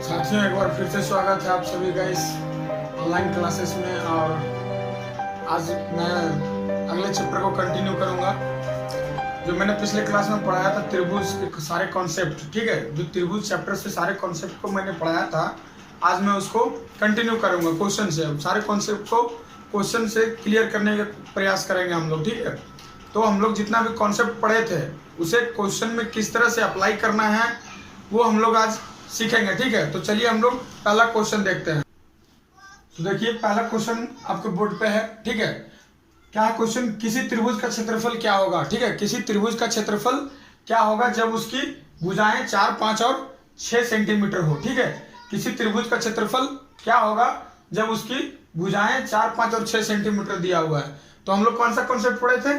साथियों, एक बार फिर से स्वागत है आप सभी का इस ऑनलाइन क्लासेस में। और आज मैं अगले चैप्टर को कंटिन्यू करूंगा जो मैंने पिछले क्लास में पढ़ाया था, त्रिभुज के सारे कॉन्सेप्ट। ठीक है, जो त्रिभुज चैप्टर से सारे कॉन्सेप्ट को मैंने पढ़ाया था, आज मैं उसको कंटिन्यू करूंगा क्वेश्चन से। सारे कॉन्सेप्ट को क्वेश्चन से क्लियर करने का प्रयास करेंगे हम लोग। ठीक है, तो हम लोग जितना भी कॉन्सेप्ट पढ़े थे उसे क्वेश्चन में किस तरह से अप्लाई करना है वो हम लोग आज सीखेंगे। ठीक है, तो चलिए हम लोग पहला क्वेश्चन देखते हैं। तो देखिए, पहला क्वेश्चन आपके बोर्ड पे है। ठीक है, क्या है क्वेश्चन? किसी त्रिभुज का क्षेत्रफल क्या होगा? ठीक है, किसी त्रिभुज का क्षेत्रफल क्या होगा जब उसकी भुजाएं 4, 5 और 6 सेंटीमीटर हो। ठीक है, किसी त्रिभुज का क्षेत्रफल क्या होगा जब उसकी भुजाएं 4, 5 और 6 सेंटीमीटर दिया हुआ है। तो हम लोग कौन सा कॉन्सेप्ट पढ़े थे?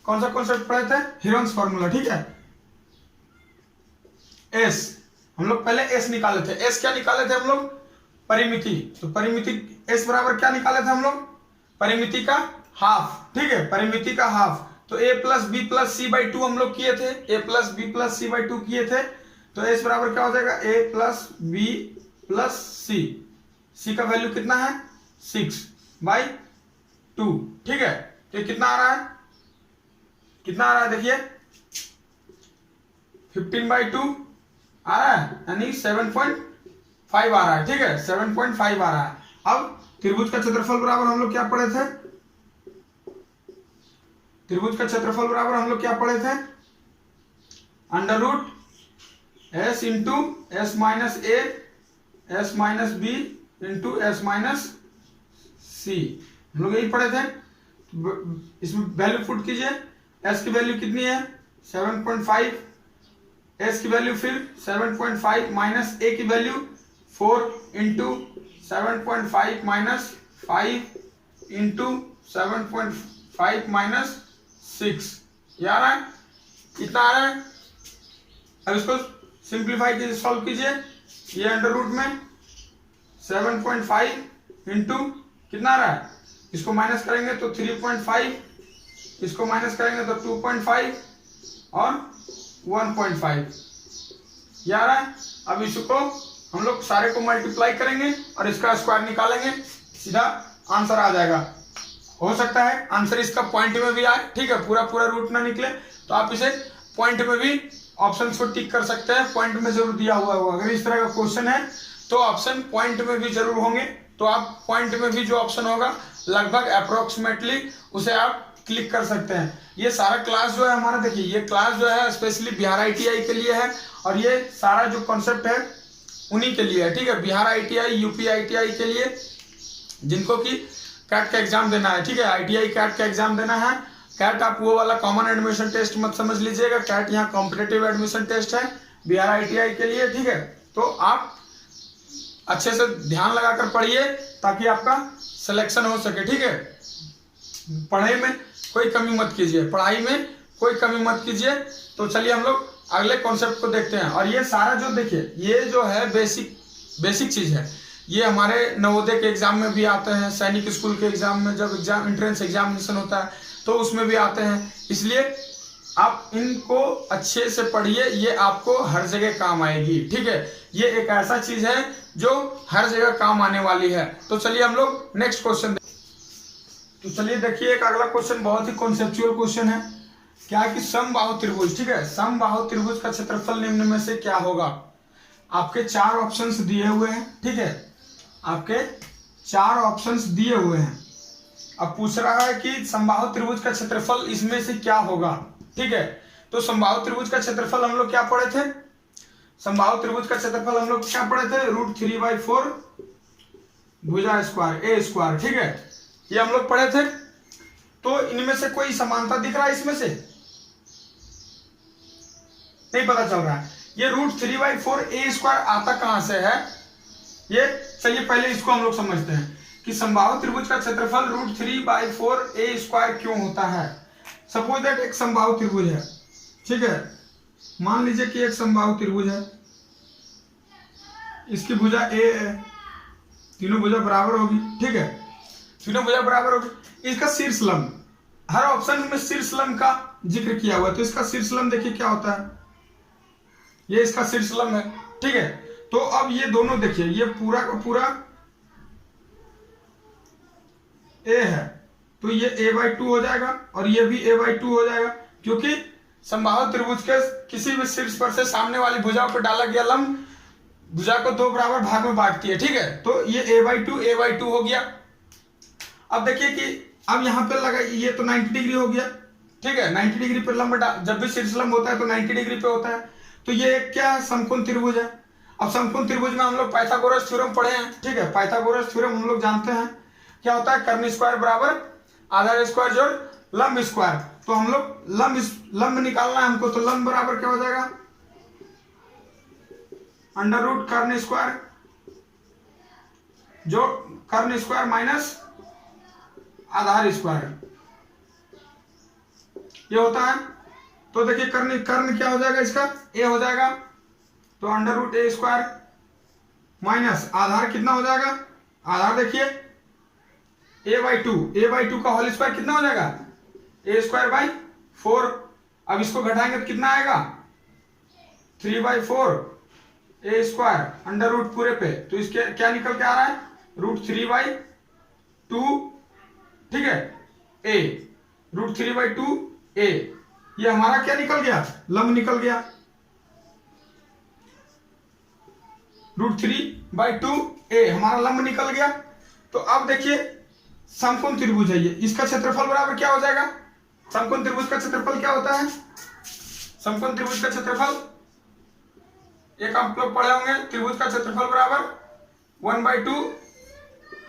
कौन सा कॉन्सेप्ट पढ़े थे? Heron's formula. ठीक है, एस, हम लोग पहले एस निकाले थे। एस क्या निकाले थे हम लोग? परिमिति। तो परिमिति एस बराबर क्या निकाले थे हम लोग? परिमिति का हाफ। ठीक है, परिमिति का हाफ। तो a plus B plus C by 2 हम लोग किए थे। a plus B plus C by 2 किए थे। तो एस बराबर क्या हो जाएगा? a प्लस बी प्लस सी। सी का वैल्यू कितना है? 6/2। ठीक है, तो ये कितना आ रहा है? कितना आ रहा है? देखिए 15/2 आ रहा है, यानी 7.5 आ रहा है। ठीक है, 7.5 आ रहा है। अब त्रिभुज का क्षेत्रफल बराबर हम लोग क्या पढ़े थे? त्रिभुज का क्षेत्रफल बराबर हम लोग क्या पढ़े थे? Under root s into s minus a s minus b into s minus c. हम लोग यही पढ़े थे। इसमें वैल्यू पुट कीजिए। एस की वैल्यू कितनी है? 7.5। एस की वैल्यू फिर 7.5 माइनस ए की value 4 into 7.5 minus 5 into 7.5 minus 6। ये आ रहा है, कितना आ रहा है? अब इसको सिंप्लीफाई कीजिए, सॉल्व कीजिए। ये अंडर रूट में 7.5 इंटू कितना आ रहा है? इसको माइनस करेंगे तो 3.5, इसको माइनस करेंगे तो 2.5 और 1.5। ये आ रहा है। अब इसको हम लोग सारे को मल्टीप्लाई करेंगे और इसका स्क्वायर निकालेंगे, सीधा आंसर आ जाएगा। हो सकता है आंसर इसका पॉइंट में भी आए। ठीक है, पूरा पूरा रूट ना निकले तो आप इसे पॉइंट में भी ऑप्शन को टिक कर सकते हैं। पॉइंट में जरूर दिया हुआ होगा। अगर इस तरह का क्वेश्चन है तो ऑप्शन पॉइंट में भी जरूर होंगे। तो आप पॉइंट में भी जो ऑप्शन होगा लगभग अप्रोक्सीमेटली उसे आप क्लिक कर सकते हैं। ये सारा क्लास जो है हमारा, देखिए ये क्लास जो है स्पेशली बिहार ITI के लिए है और ये सारा जो कॉन्सेप्ट है उन्हीं के लिए है। ठीक है, बिहार ITI, यूपी ITI के लिए जिनको कि कैट का एग्जाम देना है। ठीक है, ITI कैट का एग्जाम देना है। कैट आप वो वाला कॉमन एडमिशन टेस्ट मत समझ लीजिएगा। कैट यहाँ कॉम्पिटेटिव एडमिशन टेस्ट है बिहार ITI के लिए। ठीक है, तो आप अच्छे से ध्यान लगाकर पढ़िए ताकि आपका सिलेक्शन हो सके। ठीक है, पढ़ाई में कोई कमी मत कीजिए, पढ़ाई में कोई कमी मत कीजिए। तो चलिए हम लोग अगले कॉन्सेप्ट को देखते हैं। और ये सारा जो देखिए ये जो है बेसिक चीज है। ये हमारे नवोदय के एग्जाम में भी आते हैं, सैनिक स्कूल के एग्जाम में जब एग्जाम एंट्रेंस एग्जामिनेशन होता है तो उसमें भी आते हैं। इसलिए आप इनको अच्छे से पढ़िए, ये आपको हर जगह काम आएगी। ठीक है, ये एक ऐसा चीज है जो हर जगह काम आने वाली है। तो चलिए हम लोग नेक्स्ट क्वेश्चन। तो चलिए देखिए, एक अगला क्वेश्चन बहुत ही कॉन्सेप्चुअल क्वेश्चन है। क्या है कि समबाहु त्रिभुज। ठीक है, समबाहु त्रिभुज का क्षेत्रफल निम्न में से क्या होगा? आपके 4 ऑप्शंस दिए हुए हैं। ठीक है, आपके 4 ऑप्शंस दिए हुए हैं। अब पूछ रहा है कि समबाहु त्रिभुज का क्षेत्रफल इसमें से क्या होगा। ठीक है, तो समबाहु त्रिभुज का क्षेत्रफल हम लोग क्या पढ़े थे? समबाहु त्रिभुज का क्षेत्रफल हम लोग क्या पढ़े थे? √3/4 भुजा स्क्वायर ए स्क्वायर। ठीक है, ये हम लोग पढ़े थे। तो इनमें से कोई समानता दिख रहा है? इसमें से नहीं पता चल रहा है। ये √3/4 ए स्क्वायर आता कहां से है? ये चलिए पहले इसको हम लोग समझते हैं कि समबाहु त्रिभुज का क्षेत्रफल √3/4 ए स्क्वायर क्यों होता है। सपोज दैट एक समबाहु त्रिभुज है। ठीक है, मान लीजिए कि एक समबाहु त्रिभुज है, इसकी भुजा ए है, तीनों भुजा बराबर होगी। ठीक है, तीनों भुजा बराबर होगी। इसका शीर्ष लंब, हर ऑप्शन में शीर्ष लंब का जिक्र किया हुआ है। तो इसका शीर्ष लंब देखिए क्या होता है, ये इसका शीर्ष लंब है। ठीक है, तो अब ये दोनों देखिए, ये पूरा का पूरा ए है, तो ये a/2 हो जाएगा और ये भी a/2 हो जाएगा, क्योंकि समबाहु त्रिभुज के किसी भी शीर्ष पर से सामने वाली भुजा को डाला गया लंब भुजा को दो बराबर भाग में बांटती है, ठीक है। तो ये a/2 हो गया। अब देखिए कि अब यहाँ पे लगा, ये तो 90 डिग्री हो गया, ठीक है। 90 डिग्री पे लंब, जब भी शीर्ष लंब होता है तो 90 डिग्री पे होता है। तो ये क्या है, समकोण त्रिभुज है। अब समकोण त्रिभुज में हम लोग पाइथागोरस थ्योरम पढ़े हैं, ठीक है। पाइथागोरस थ्योरम हम लोग जानते हैं क्या होता है, कर्ण स्क्वायर बराबर आधार स्क्वायर जोड़ लंब स्क्वायर। तो हम लोग लंब निकालना है हमको, तो लंब बराबर क्या हो जाएगा, अंडर रूट कर्ण स्क्वायर जो कर्ण स्क्वायर माइनस आधार स्क्वायर, ये होता है। तो देखिए कर्ण क्या हो जाएगा, इसका ए हो जाएगा, तो अंडर रूट ए स्क्वायर माइनस आधार कितना हो जाएगा, आधार देखिए a/2 का होल स्क्वायर कितना हो जाएगा, a²/4। अब इसको घटाएंगे तो कितना आएगा, 3/4 a² अंडर रूट पूरे पे, तो इसके क्या निकल के आ रहा है, √3/2, ठीक है, a √3/2 a। ये हमारा क्या निकल गया, लंब निकल गया, √3/2 a हमारा लंब निकल गया। तो अब देखिए समकोण त्रिभुज है ये, इसका क्षेत्रफल बराबर क्या हो जाएगा, समकोण त्रिभुज का क्षेत्रफल क्या होता है, समकोण त्रिभुज का क्षेत्रफल एक आप लोग पढ़े होंगे, त्रिभुज का क्षेत्रफल बराबर 1/2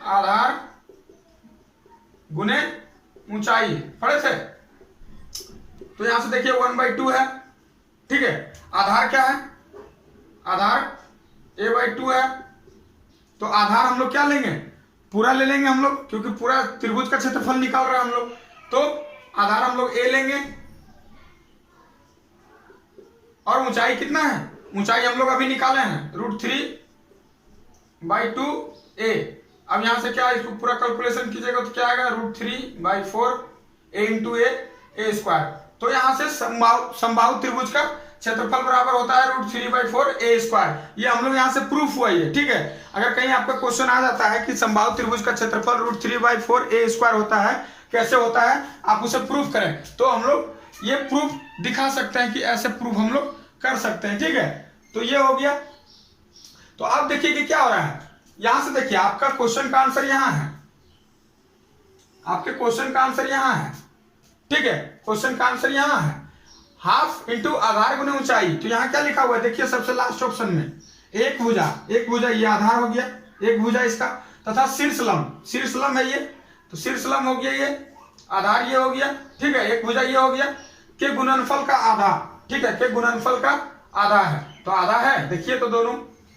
आधार गुने ऊंचाई, पढ़े थे। तो यहां से देखिए 1/2 है, ठीक है। आधार क्या है, आधार a/2 है, तो आधार हम लोग क्या लेंगे, पूरा ले लेंगे हम लोग, क्योंकि पूरा त्रिभुज का क्षेत्रफल निकाल रहे हैं हम लोग, तो आधार हम लोग a लेंगे। और ऊंचाई कितना है, ऊंचाई हम लोग अभी निकाले हैं √3/2 a। अब यहां से क्या, इसको पूरा कैलकुलेशन कीजिएगा तो क्या आएगा, √3/4 a × a² तो यहां से समबाहु त्रिभुज का क्षेत्रफल बराबर होता है √3/4 a²। ये हम लोग यहां से प्रूफ हुआ है, ठीक है। अगर कहीं आपका क्वेश्चन आ जाता है कि समबाहु त्रिभुज का क्षेत्रफल √3/4 a² होता है, कैसे होता है, आप उसे प्रूफ करें, तो हम लोग ये प्रूफ दिखा सकते हैं कि ऐसे प्रूफ हम लोग कर सकते हैं, ठीक है। तो ये हो गया। तो आप देखिए कि क्या हो रहा है, यहां से देखिए आपका क्वेश्चन का आंसर यहां है, आपके क्वेश्चन का आंसर यहां है, ठीक है। क्वेश्चन का आंसर यहां है, हाफ इंटू आधार गुने ऊंचाई। तो यहाँ क्या लिखा हुआ है, देखिए सबसे लास्ट ऑप्शन में एक भुजा ये आधार हो गया, एक भुजा इसका, तथा शीर्ष लंब है ये, तो शीर्ष लंब हो गया, ये आधार ये हो गया, ठीक है। एक भुजा ये हो गया, के गुणनफल का आधा, ठीक है, के गुणनफल का आधा है, तो आधा है, देखिए तो दोनों,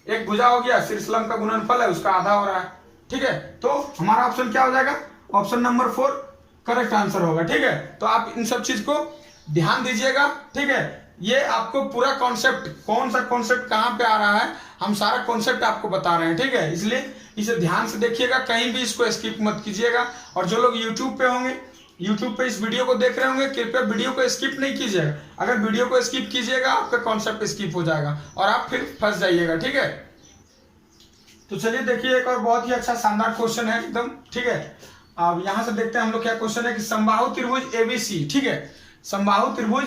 एक भुजा हो गया, शीर्ष लंब का गुणनफल है, उसका आधा हो रहा है, ठीक है। तो हमारा ऑप्शन क्या हो जाएगा, ऑप्शन नंबर 4 करेक्ट आंसर होगा, ठीक है। तो आप इन सब चीज को ध्यान दीजिएगा, ठीक है। ये आपको पूरा कॉन्सेप्ट, कौन सा कॉन्सेप्ट कहां पे आ रहा है, हम सारा कॉन्सेप्ट आपको बता रहे हैं, ठीक है। इसलिए इसे ध्यान से देखिएगा, कहीं भी इसको स्किप मत कीजिएगा। और जो लोग यूट्यूब पे होंगे, यूट्यूब पे इस वीडियो को देख रहे होंगे, कृपया वीडियो को स्किप नहीं कीजिएगा। अगर वीडियो को स्किप कीजिएगा आपका कॉन्सेप्ट स्किप हो जाएगा और आप फिर फंस जाइएगा, ठीक है। तो चलिए देखिए एक और बहुत ही अच्छा शानदार क्वेश्चन है एकदम, ठीक है। अब यहां से देखते हैं हम लोग क्या क्वेश्चन है कि समबाहु त्रिभुज एबीसी, ठीक है, समबाहु त्रिभुज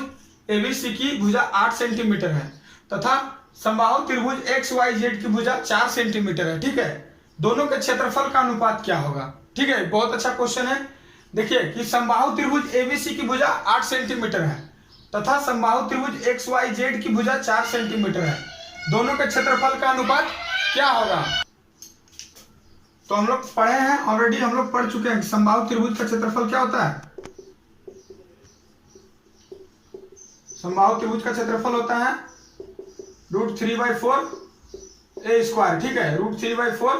एबीसी की भुजा 8 सेंटीमीटर है तथा समबाहु त्रिभुज XYZ की भुजा 4 सेंटीमीटर है, ठीक है। दोनों के क्षेत्रफल का अनुपात क्या होगा, ठीक है। बहुत अच्छा क्वेश्चन है। देखिए कि समबाहु त्रिभुज एबीसी की भुजा 8 सेंटीमीटर है तथा समबाहु त्रिभुज XYZ की भुजा 4 सेंटीमीटर है, दोनों के क्षेत्रफल का अनुपात क्या होगा। तो हम लोग पढ़े हैं ऑलरेडी, हम लोग पढ़ चुके हैं समबाहु त्रिभुज का क्षेत्रफल क्या होता है। समबाहु त्रिभुज का क्षेत्रफल होता है √3/4 a², ठीक है, √3/4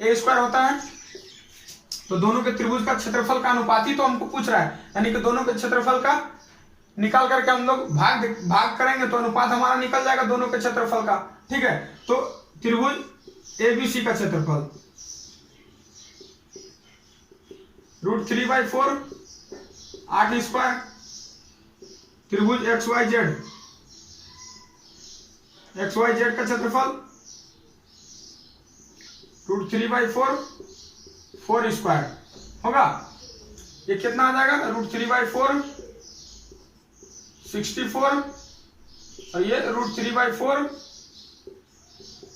a² होता है। तो दोनों के त्रिभुज का क्षेत्रफल का अनुपाती तो हमको पूछ रहा है, यानी कि दोनों के क्षेत्रफल का निकाल करके हम लोग भाग करेंगे तो अनुपात हमारा निकल जाएगा दोनों के क्षेत्रफल का, ठीक है। तो त्रिभुज एबीसी का क्षेत्रफल √3/4 8², त्रिभुज XYZ का क्षेत्रफल √3/4 4 स्क्वायर होगा। ये कितना आ जाएगा, √3/4 64 और ये √3/4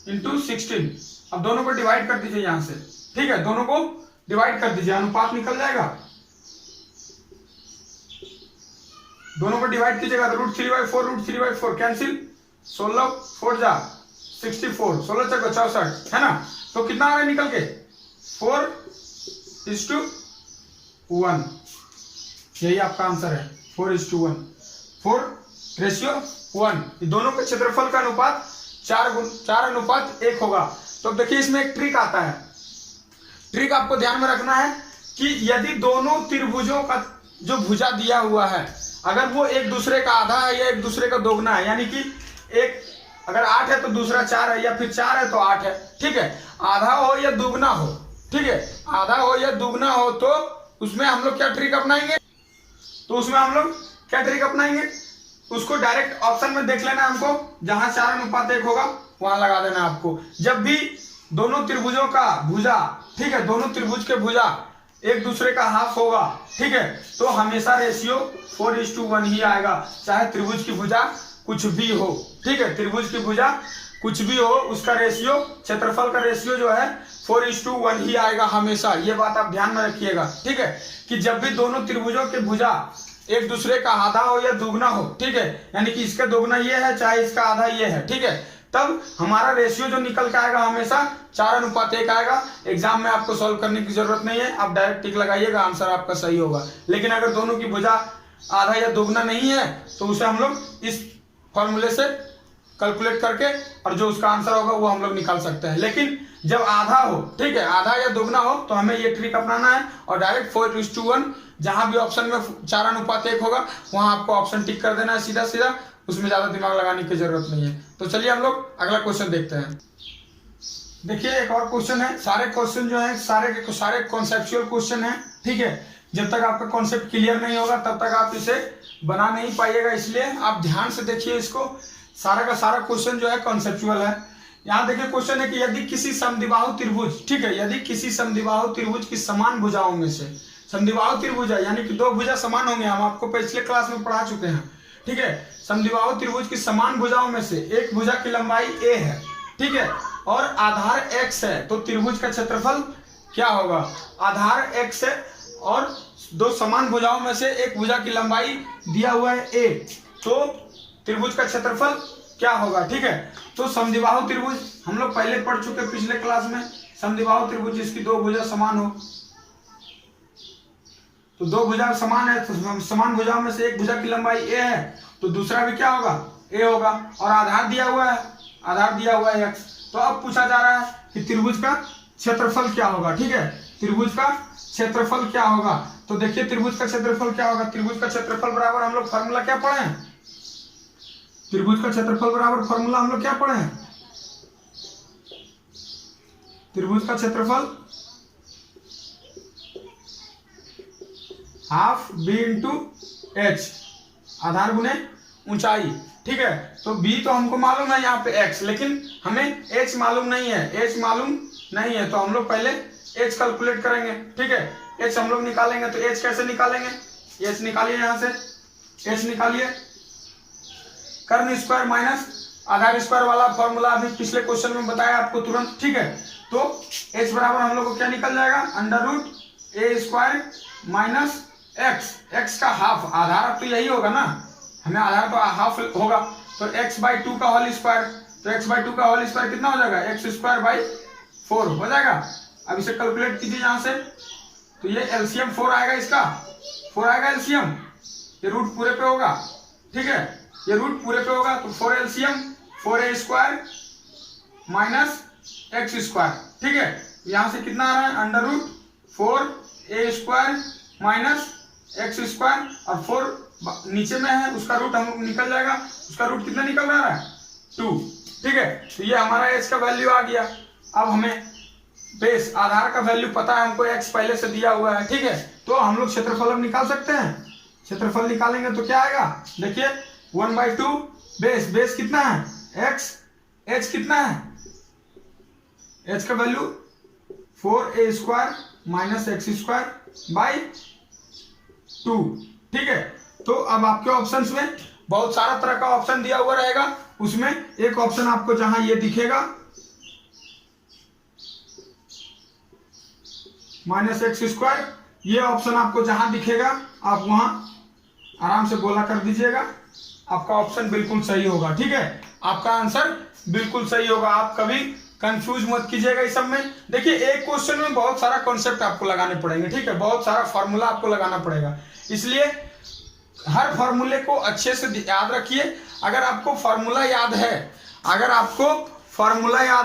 इंटू 16। अब दोनों को डिवाइड कर दीजिए यहां से, ठीक है, दोनों को डिवाइड कर दीजिए, अनुपात निकल जाएगा। दोनों को डिवाइड कीजिएगा तो √3/4 कैंसिल, 16 4 जा 64, 16 चको 64 है ना। तो कितना आ रहा है निकल के 4:1। यही आपका आंसर है 4:1, 4:1। दोनों के क्षेत्रफल का अनुपात 4:1 होगा। तो देखिए इसमें एक ट्रिक आता है। ट्रिक आपको ध्यान में रखना है कि यदि दोनों त्रिभुजों का जो भुजा दिया हुआ है अगर वो एक दूसरे का आधा है या एक दूसरे का दोगुना है, यानी कि एक अगर 8 है तो दूसरा 4 है, या फिर 4 है तो 8 है, ठीक है, आधा हो या दुगना हो, ठीक है, आधा हो या दुगना हो, तो उसमें हम लोग क्या ट्रिक अपनाएंगे, उसको डायरेक्ट ऑप्शन में देख लेना हमको, जहां 4:1 होगा वहां लगा देना आपको। जब भी दोनों त्रिभुजों का भुजा, ठीक है, दोनों त्रिभुज के भुजा एक दूसरे का हाफ होगा, ठीक है, तो हमेशा रेशियो 4:1 ही आएगा, चाहे त्रिभुज की भुजा कुछ भी हो, ठीक है, त्रिभुज की भुजा कुछ भी हो, उसका रेशियो, क्षेत्रफल का रेशियो जो है 4:1 ही आएगा हमेशा। ये बात आप ध्यान में रखिएगा, ठीक है, कि जब भी दोनों त्रिभुजों के भुजा एक दूसरे का आधा हो या दुगना हो, ठीक है, यानी कि इसका दोगुना ये है चाहे इसका आधा ये है, ठीक है, तब हमारा रेशियो जो निकल के आएगा हमेशा 4:1 आएगा। एग्जाम में आपको सॉल्व करने की जरूरत नहीं है, आप डायरेक्ट टिक लगाइएगा, आंसर आपका सही होगा। लेकिन अगर दोनों की भुजा आधा या दोगुना नहीं है तो उसे हम लोग इस फॉर्मूले से कैलकुलेट करके और जो उसका आंसर होगा वो हम लोग निकाल सकते हैं। लेकिन जब आधा हो, ठीक है, आधा या दोगुना हो, तो हमें ये ट्रिक अपनाना है और डायरेक्ट 4:1, जहां भी ऑप्शन में 4:1 होगा वहां आपको ऑप्शन टिक कर देना है सीधा सीधा, उसमें ज्यादा दिमाग लगाने की जरूरत नहीं है। तो चलिए हम लोग अगला क्वेश्चन देखते हैं। देखिए एक और क्वेश्चन है, सारे क्वेश्चन जो है सारे कॉन्सेप्चुअल क्वेश्चन है, ठीक है, जब तक आपका कॉन्सेप्ट क्लियर नहीं होगा तब तक आप इसे बना नहीं पाइएगा, इसलिए आप ध्यान से देखिए इसको। सारा का सारा क्वेश्चन जो है कॉन्सेप्चुअल है। यहाँ देखिए क्वेश्चन है कि यदि किसी समद्विबाहु त्रिभुज, ठीक है, यदि किसी समद्विबाहु त्रिभुज की समान भुजाओं में से, समद्विबाहु त्रिभुज है यानी कि दो भुजा समान होंगे, हम आपको पिछले क्लास में पढ़ा चुके हैं, ठीक है, समद्विबाहु त्रिभुज की समान भुजाओं में से एक भुजा की लंबाई a है, ठीक है, और आधार x है, तो त्रिभुज का क्षेत्रफल क्या होगा। आधार x है और दो समान भुजाओं में से एक भुजा की लंबाई दिया हुआ है a, तो त्रिभुज का क्षेत्रफल क्या होगा, ठीक है। तो समद्विबाहु त्रिभुज हम लोग पहले पढ़ चुके पिछले क्लास में, समद्विबाहु त्रिभुज जिसकी दो भुजा समान हो, तो दो भुजा समान है, तो समान भुजाओं में से एक भुजा की लंबाई a है, तो दूसरा भी क्या होगा, a होगा, और आधार दिया हुआ है x। तो अब पूछा जा रहा है कि त्रिभुज का क्षेत्रफल क्या होगा, ठीक है, त्रिभुज का क्षेत्रफल क्या होगा। तो देखिए त्रिभुज का क्षेत्रफल क्या होगा, त्रिभुज का क्षेत्रफल बराबर हम लोग फॉर्मूला क्या पढ़े हैं, त्रिभुज का क्षेत्रफल बराबर फॉर्मूला हम लोग क्या पढ़े हैं, त्रिभुज का क्षेत्रफल हाफ b इंटू h, आधार गुने ऊंचाई, ठीक है। तो b तो हमको मालूम है यहाँ पे x, लेकिन हमें h मालूम नहीं है, तो हम लोग पहले h कैलकुलेट करेंगे, ठीक है, h हम लोग निकालेंगे। तो h कैसे निकालेंगे, h निकालिए, यहाँ से h निकालिए, कर्ण स्क्वायर माइनस आधार स्क्वायर वाला फॉर्मूला अभी पिछले क्वेश्चन में बताया आपको तुरंत, ठीक है। तो h बराबर हम लोग को क्या निकल जाएगा, √a² माइनस x का हाफ, आधार तो यही होगा ना, हमें आधार तो हाफ होगा, तो x/2 का होल स्क्वायर, तो x/2 का होल स्क्वायर कितना हो जाएगा, x²/4 हो जाएगा। अब इसे कैलकुलेट कीजिए यहाँ से, तो ये एलसीएम 4 आएगा, इसका 4 आएगा एलसीएम, ये रूट पूरे पे होगा, ठीक है, ये रूट पूरे पे होगा, तो 4 एलसीएम 4a² माइनस x², ठीक है, यहाँ से कितना आ रहा है, √4a² माइनस x² और 4 नीचे में है, उसका रूट हम निकल जाएगा, उसका रूट कितना निकल रहा है, 2, ठीक है। तो ये हमारा h का वैल्यू आ गया। अब हमें बेस आधार का वैल्यू पता है हमको, x पहले से दिया हुआ है, ठीक है, तो हम लोग क्षेत्रफल अब निकाल सकते हैं। क्षेत्रफल निकालेंगे तो क्या आएगा, देखिए 1/2 बेस कितना है x, h कितना है, h का value 4a² minus x² by 2। ठीक है, तो अब आपके ऑप्शंस में बहुत सारा तरह का ऑप्शन दिया हुआ रहेगा, उसमें एक ऑप्शन आपको जहां ये दिखेगा माइनस x², ये ऑप्शन आपको जहां दिखेगा आप वहां आराम से गोला कर दीजिएगा, आपका ऑप्शन बिल्कुल सही होगा। ठीक है, आपका आंसर बिल्कुल सही होगा। आप कभी कंफ्यूज मत कीजिएगा इस सब में। देखिए, एक क्वेश्चन में बहुत सारा कॉन्सेप्ट आपको लगाने पड़ेंगे। ठीक है, बहुत सारा फॉर्मूला आपको लगाना पड़ेगा, इसलिए हर फॉर्मूले को अच्छे से याद रखिए। अगर आपको फॉर्मूला याद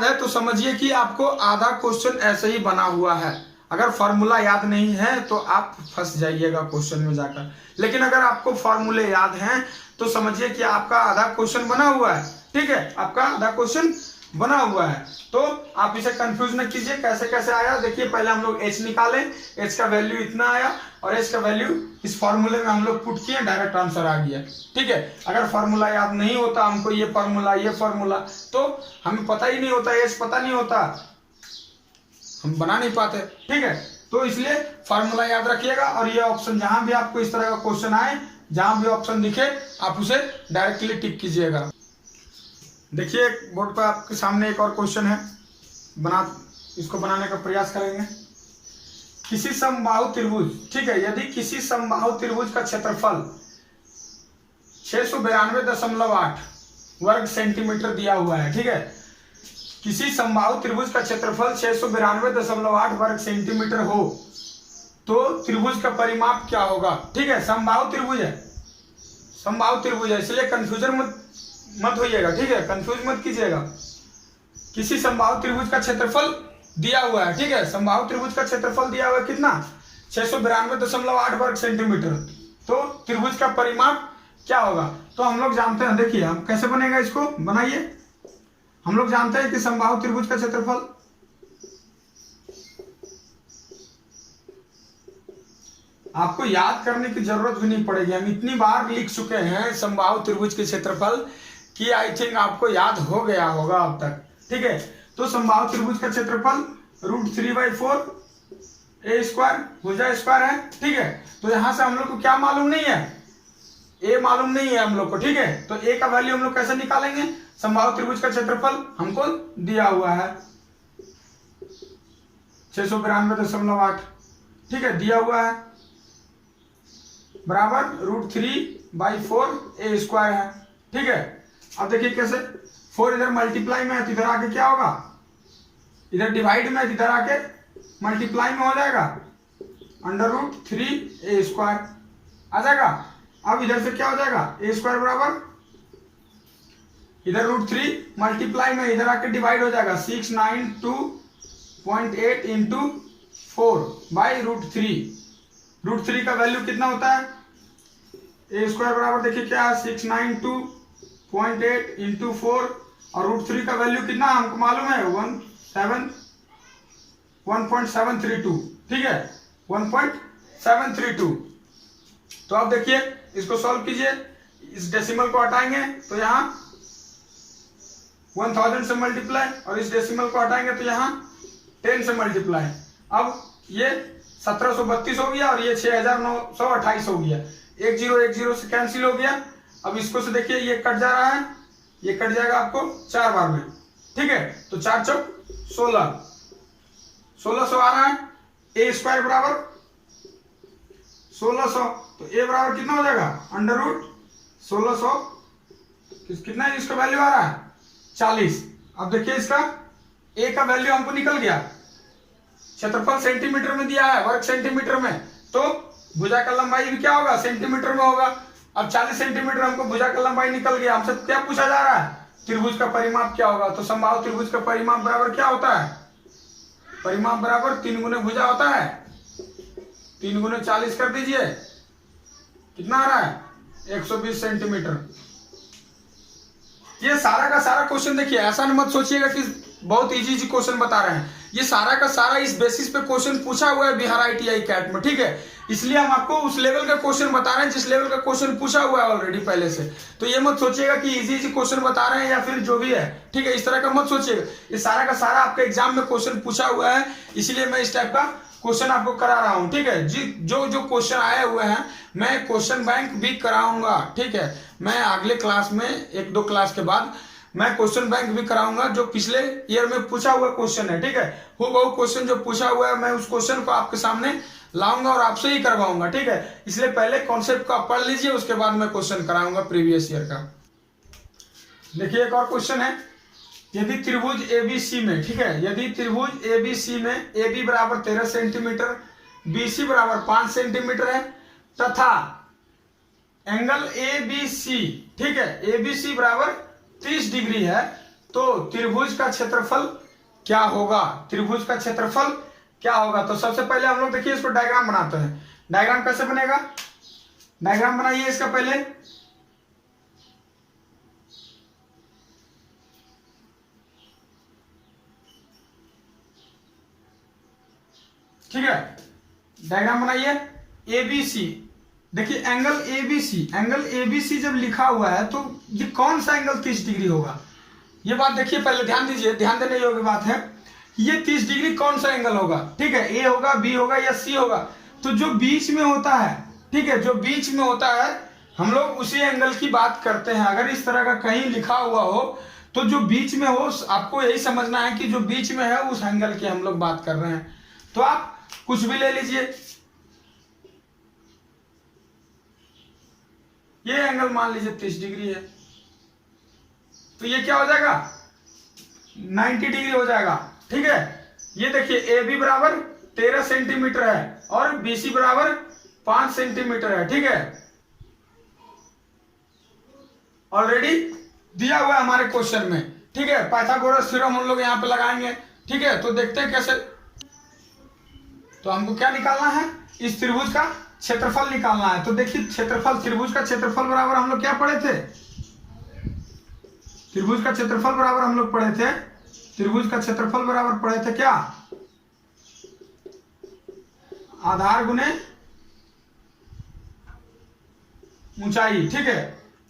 है तो समझिए कि आपको आधा क्वेश्चन ऐसे ही बना हुआ है। अगर फॉर्मूला याद नहीं है तो आप फंस जाइएगा क्वेश्चन में जाकर, लेकिन अगर आपको फॉर्मूले याद हैं तो समझिए कि आपका आधा क्वेश्चन बना हुआ है। ठीक है, आपका आधा क्वेश्चन बना हुआ है, तो आप इसे कंफ्यूज न कीजिए। कैसे कैसे आया देखिए, पहले हम लोग h निकाले, h का वैल्यू इतना आया और h का वैल्यू इस फॉर्मूले में हम लोग पुट किए, डायरेक्ट आंसर आ गया। ठीक है, अगर फॉर्मूला याद नहीं होता हमको, ये फॉर्मूला तो हमें पता ही नहीं होता, h पता नहीं होता, हम बना नहीं पाते। ठीक है, तो इसलिए फॉर्मूला याद रखिएगा, और ये ऑप्शन जहां भी आपको इस तरह का क्वेश्चन आए, जहां भी ऑप्शन दिखे आप उसे डायरेक्टली टिक कीजिएगा। देखिए, बोर्ड पर आपके सामने एक और क्वेश्चन है, इसको बनाने का प्रयास करेंगे। किसी समबाहु त्रिभुज, ठीक है, यदि किसी समबाहु त्रिभुज का क्षेत्रफल 692.8 वर्ग सेंटीमीटर दिया हुआ है। ठीक है, किसी समबाहु त्रिभुज का क्षेत्रफल 692.8 वर्ग सेंटीमीटर हो तो त्रिभुज का परिमाप क्या होगा। ठीक है, समबाहु त्रिभुज है, इसलिए कंफ्यूजन मत होइएगा। ठीक है, कंफ्यूज मत कीजिएगा। किसी समबाहु त्रिभुज का क्षेत्रफल दिया हुआ है। ठीक है, समबाहु त्रिभुज का क्षेत्रफल दिया हुआ है कितना, 692.8 वर्ग सेंटीमीटर, तो त्रिभुज का परिमाप क्या होगा। तो हम लोग जानते हैं, देखिए हम कैसे बनेगा, इसको बनाइए। हम लोग जानते हैं कि समबाहु त्रिभुज का क्षेत्रफल आपको याद करने की जरूरत भी नहीं पड़ेगी, हम इतनी बार लिख चुके हैं समबाहु त्रिभुज के क्षेत्रफल कि आई थिंक आपको याद हो गया होगा अब तक। ठीक है, तो समबाहु त्रिभुज का क्षेत्रफल √3/4 a² भुजा स्क्वायर है। ठीक है, तो यहां से हम लोग को क्या मालूम नहीं है, a मालूम नहीं है हम लोग को। ठीक है, तो a का वैल्यू हम लोग कैसे निकालेंगे, समबाहु त्रिभुज का क्षेत्रफल हमको दिया हुआ है 692.8। ठीक है, दिया हुआ है, बराबर √3/4 a² है। ठीक है, अब देखिए कैसे, 4 इधर मल्टीप्लाई में है तो इधर आके क्या होगा, इधर डिवाइड में है तो इधर आके मल्टीप्लाई में हो जाएगा, √3 a² आ जाएगा। अब इधर से क्या हो जाएगा, a² बराबर इधर √3 मल्टीप्लाई में इधर आके डिवाइड हो जाएगा, 692.8 इंटू 4/√3। √3 का वैल्यू कितना होता है, a² बराबर देखिए क्या है, 692.8 इंटू 4, और √3 का वैल्यू कितना हमको मालूम है, 1.732। ठीक है, 1.732। तो अब देखिए इसको सॉल्व कीजिए, इस डेसिमल को हटाएंगे तो यहाँ 1000 से मल्टीप्लाई, और इस डेसिमल को हटाएंगे तो यहाँ 10 से मल्टीप्लाई। अब ये 1732 हो गया और ये 6928 हो गया, 1 0 से कैंसिल हो गया। अब इसको से देखिए ये कट जा रहा है, ये कट जाएगा आपको 4 बार में। ठीक है, तो 4 चौक 1600 आ रहा है, a² बराबर 1600, तो a बराबर कितना हो जाएगा, √1600, कितना है इसका वैल्यू आ रहा है 40। अब देखिए इसका a का वैल्यू हमको निकल गया, क्षेत्रफल सेंटीमीटर में दिया है, वर्ग सेंटीमीटर में, तो भुजा का लंबाई भी क्या होगा, सेंटीमीटर में होगा। अब 40 सेंटीमीटर हमको भुजा का लंबाई निकल गया, हमसे क्या पूछा जा रहा है, त्रिभुज का परिमाप क्या होगा। तो समबाहु त्रिभुज का परिमाप बराबर क्या होता है, परिमाप बराबर 3 गुने भुजा होता है, 3 गुने 40 कर दीजिए, कितना आ रहा है, 120 सेंटीमीटर। ये सारा का सारा क्वेश्चन देखिए, ऐसा मत सोचिएगा कि बहुत इजी क्वेश्चन बता रहे हैं, ये सारा का सारा इस बेसिस पे क्वेश्चन पूछा हुआ है बिहार ITI कैट में, ठीक है। इसलिए हम आपको उस लेवल का क्वेश्चन बता रहे हैं जिस लेवल का क्वेश्चन पूछा हुआ है ऑलरेडी पहले से। तो ये मत सोचिएगा कि इजी इजी क्वेश्चन बता रहे हैं या फिर जो भी है, ठीक है, इस तरह का मत सोचिएगा। ये सारा का सारा आपके एग्जाम में क्वेश्चन पूछा हुआ है, इसलिए मैं इस टाइप का क्वेश्चन आपको करा रहा हूं, ठीक है जी। जो जो क्वेश्चन आए हुए हैं मैं क्वेश्चन बैंक भी कराऊंगा, ठीक है। मैं अगले क्लास में 1-2 क्लास के बाद मैं क्वेश्चन बैंक भी कराऊंगा जो पिछले ईयर में पूछा हुआ क्वेश्चन है, ठीक है। वो क्वेश्चन जो पूछा हुआ है मैं उस क्वेश्चन को आपके सामने लाऊंगा और आपसे ही करवाऊंगा, ठीक है। इसलिए पहले कॉन्सेप्ट को आप पढ़ लीजिए, उसके बाद मैं क्वेश्चन कराऊंगा प्रीवियस ईयर का। देखिए एक और क्वेश्चन है, यदि त्रिभुज ABC में, ठीक है, यदि त्रिभुज ABC में AB बराबर 13 सेंटीमीटर, BC बराबर 5 सेंटीमीटर है तथा एंगल ABC, ठीक है, ABC बराबर 30 डिग्री है, तो त्रिभुज का क्षेत्रफल क्या होगा? त्रिभुज का क्षेत्रफल क्या होगा? तो सबसे पहले हम लोग देखिए इसको डायग्राम बनाते हैं। डायग्राम कैसे बनेगा? डायग्राम बनाइए इसका पहले। ठीक है, डायग्राम बनाइए। ABC, देखिए एंगल ABC जब लिखा हुआ है तो ये कौन सा एंगल 30 डिग्री होगा? ये बात देखिए पहले, ध्यान दीजिए, ध्यान देने योग्य बात है। ये 30 डिग्री कौन सा एंगल होगा? ठीक है, A होगा, B होगा या C होगा? तो जो बीच में होता है, ठीक है, जो बीच में होता है हम लोग उसी एंगल की बात करते हैं। अगर इस तरह का कहीं लिखा हुआ हो तो जो बीच में हो, आपको यही समझना है कि जो बीच में है उस एंगल की हम लोग बात कर रहे हैं। तो आप कुछ भी ले लीजिए, ये एंगल मान लीजिए 30 डिग्री है, तो ये क्या हो जाएगा? 90 डिग्री हो जाएगा, ठीक है। ये देखिए AB बराबर 13 सेंटीमीटर है और BC बराबर 5 सेंटीमीटर है, ठीक है, ऑलरेडी दिया हुआ है हमारे क्वेश्चन में, ठीक है। पाइथागोरस थ्योरम हम लोग यहां पे लगाएंगे, ठीक है। तो देखते हैं कैसे। तो हमको क्या निकालना है? इस त्रिभुज का क्षेत्रफल निकालना है। तो देखिए क्षेत्रफल, त्रिभुज का क्षेत्रफल बराबर हम लोग क्या पढ़े थे? त्रिभुज का क्षेत्रफल बराबर हम लोग पढ़े थे, त्रिभुज का क्षेत्रफल बराबर पढ़े थे क्या? आधार गुने ऊंचाई, ठीक है,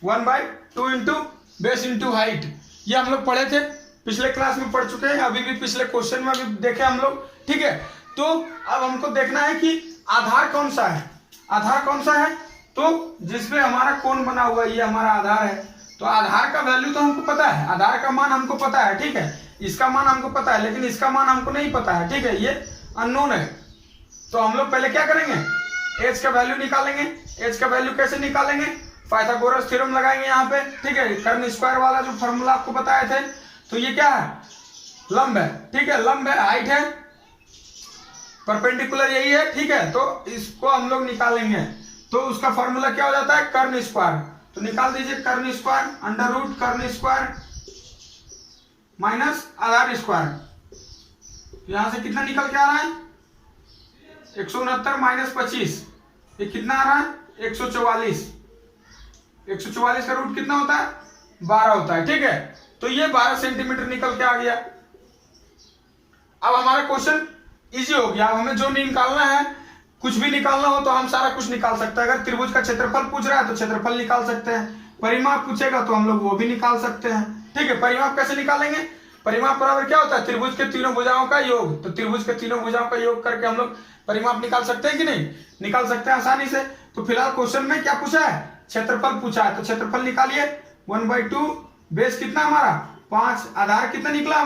1/2 इंटू बेस इंटू हाइट। ये हम लोग पढ़े थे, पिछले क्लास में पढ़ चुके हैं, अभी भी पिछले क्वेश्चन में भी देखे हम लोग, ठीक है। तो अब हमको देखना है कि आधार कौन सा है। आधार कौन सा है? तो जिसमें हमारा कोण बना हुआ है, ये हमारा आधार है। तो आधार का वैल्यू तो हमको पता है, आधार का मान हमको पता है, ठीक है। इसका मान हमको पता है, लेकिन इसका मान हमको नहीं पता है, ठीक है, ये अननोन है। तो हम लोग पहले क्या करेंगे? एच का वैल्यू निकालेंगे। एच का वैल्यू कैसे निकालेंगे? पाइथागोरस थ्योरम लगाएंगे यहाँ पे, ठीक है। कर्ण स्क्वायर वाला जो फॉर्मूला आपको बताए थे, तो ये क्या है? लंब है, ठीक है, लंब है, हाइट है, परपेंडिकुलर यही है, ठीक है। तो इसको हम लोग निकालेंगे, तो उसका फॉर्मूला क्या हो जाता है? कर्ण स्क्वायर। तो निकाल दीजिए कर्ण स्क्वायर, अंडर रूट कर्ण स्क्वायर माइनस आधार स्क्वायर। यहां से कितना निकल के आ रहा है? 169 माइनस 25, ये कितना आ रहा है? 144। 144 का रूट कितना होता है? 12 होता है, ठीक है। तो ये 12 सेंटीमीटर निकल के आ गया। अब हमारा क्वेश्चन इजी हो गया। अब हमें जो निकालना है, कुछ भी निकालना हो तो हम सारा कुछ निकाल सकते हैं। अगर त्रिभुज का क्षेत्रफल पूछ रहा है तो क्षेत्रफल निकाल सकते हैं, परिमाप पूछेगा तो हम लोग वो भी निकाल सकते हैं, ठीक है। परिमाप कैसे निकालेंगे? परिमाप बराबर क्या होता है? त्रिभुज के तीनों भुजाओं का योग। तो त्रिभुज के तीनों भुजाओं का योग करके हम लोग परिमाप निकाल सकते हैं कि नहीं? निकाल सकते हैं आसानी से। तो फिलहाल क्वेश्चन में क्या पूछा है? क्षेत्रफल पूछा है, तो क्षेत्रफल निकालिए। 1/2, बेस कितना हमारा? 5, आधार कितना निकला,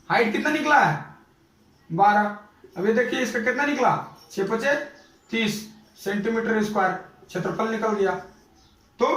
हाइट कितना निकला है? 12। अभी देखिए इसका कितना निकला? 6×5 30 सेंटीमीटर स्क्वायर क्षेत्रफल निकल गया। तो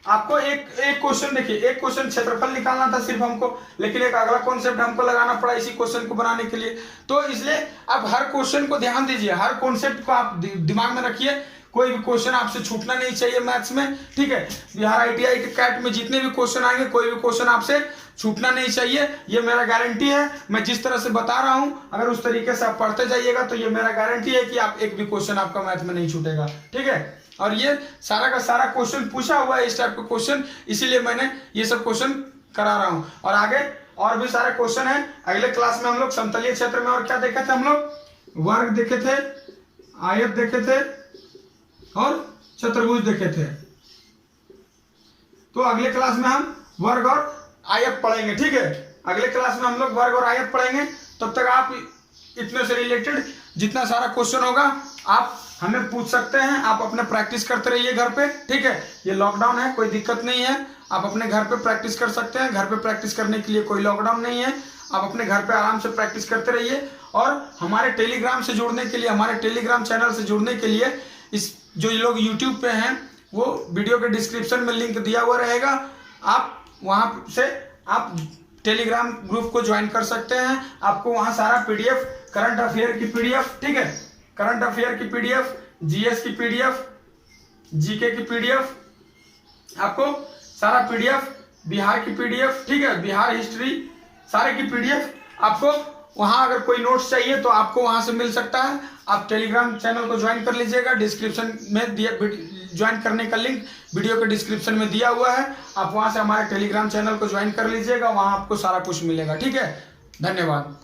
आपको एक क्वेश्चन देखिए, एक क्वेश्चन क्षेत्रफल निकालना था सिर्फ हमको, लेकिन एक अगला कॉन्सेप्ट हमको लगाना पड़ा इसी क्वेश्चन को बनाने के लिए। तो इसलिए आप हर क्वेश्चन को ध्यान दीजिए, हर कॉन्सेप्ट को आप दिमाग में रखिए। कोई भी क्वेश्चन आपसे छूटना नहीं चाहिए मैथ्स में, ठीक है। बिहार ITI के कैट में जितने भी क्वेश्चन आएंगे, कोई भी क्वेश्चन आपसे छूटना नहीं चाहिए, ये मेरा गारंटी है। मैं जिस तरह से बता रहा हूं, अगर उस तरीके से आप पढ़ते जाइएगा तो ये मेरा गारंटी है कि आप एक भी क्वेश्चन आपका मैथ में नहीं छूटेगा, ठीक है। और ये सारा का सारा क्वेश्चन पूछा हुआ है, इस टाइप का क्वेश्चन, इसीलिए मैंने ये सब क्वेश्चन करा रहा हूं। और आगे और भी सारे क्वेश्चन है। अगले क्लास में हम लोग समतलीय क्षेत्र में और क्या देखे थे, हम लोग वर्ग देखे थे, आयत देखे थे और चतुर्भुज देखे थे। तो अगले क्लास में हम वर्ग और आयत पढ़ेंगे, ठीक है। अगले क्लास में हम लोग वर्ग और आयत पढ़ेंगे। तब तक आप इतने से रिलेटेड जितना सारा क्वेश्चन होगा आप हमें पूछ सकते हैं। आप अपने प्रैक्टिस करते रहिए घर पे, ठीक है। ये लॉकडाउन है, कोई दिक्कत नहीं है, आप अपने घर पे प्रैक्टिस कर सकते हैं। घर पे प्रैक्टिस करने के लिए कोई लॉकडाउन नहीं है, आप अपने घर पे आराम से प्रैक्टिस करते रहिए। और हमारे टेलीग्राम से जुड़ने के लिए, हमारे टेलीग्राम चैनल से जुड़ने के लिए, इस जो लोग यूट्यूब पे हैं वो वीडियो के डिस्क्रिप्शन में लिंक दिया हुआ रहेगा, आप वहाँ से आप टेलीग्राम ग्रुप को ज्वाइन कर सकते हैं। आपको वहाँ सारा पीडीएफ, करंट अफेयर की पीडीएफ, ठीक है, करंट अफेयर की पीडीएफ, जीएस की पीडीएफ, जीके की पीडीएफ, आपको सारा पीडीएफ, बिहार की पीडीएफ, ठीक है, बिहार हिस्ट्री सारे की पीडीएफ आपको वहां, अगर कोई नोट्स चाहिए तो आपको वहां से मिल सकता है। आप टेलीग्राम चैनल को ज्वाइन कर लीजिएगा, डिस्क्रिप्शन में दिया, ज्वाइन करने का लिंक वीडियो के डिस्क्रिप्शन में दिया हुआ है। आप वहां से हमारे टेलीग्राम चैनल को ज्वाइन कर लीजिएगा, वहां आपको सारा कुछ मिलेगा, ठीक है। धन्यवाद।